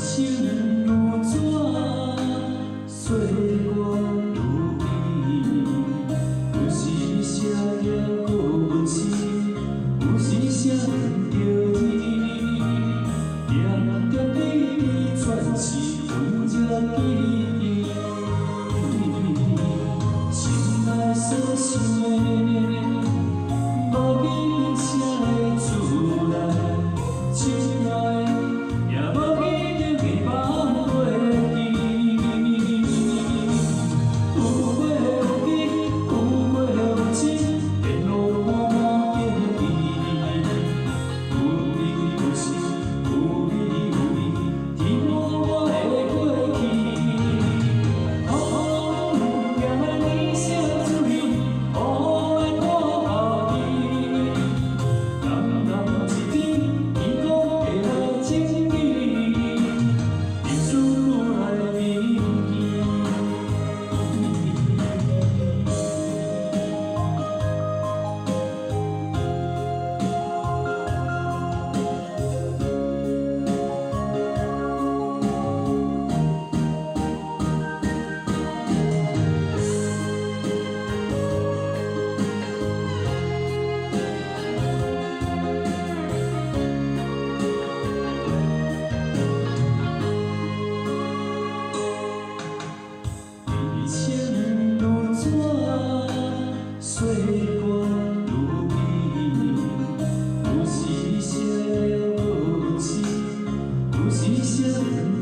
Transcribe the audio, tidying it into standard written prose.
情如纸，岁月如飞。有时写了搁温馨，有时写不着你。念着你的传奇，温热记忆。心内所想的，无语写出来。亲爱的，也无一定会放袂记。有过有悲，有过有情，沿路满满记忆。有你有心，有你有你，填满我的过去。风也来你笑出去，雨来我后边。淡淡一天，天空下了情意，日子来铭记。情如纸，岁月如飞。有时写了搁温馨，有时写不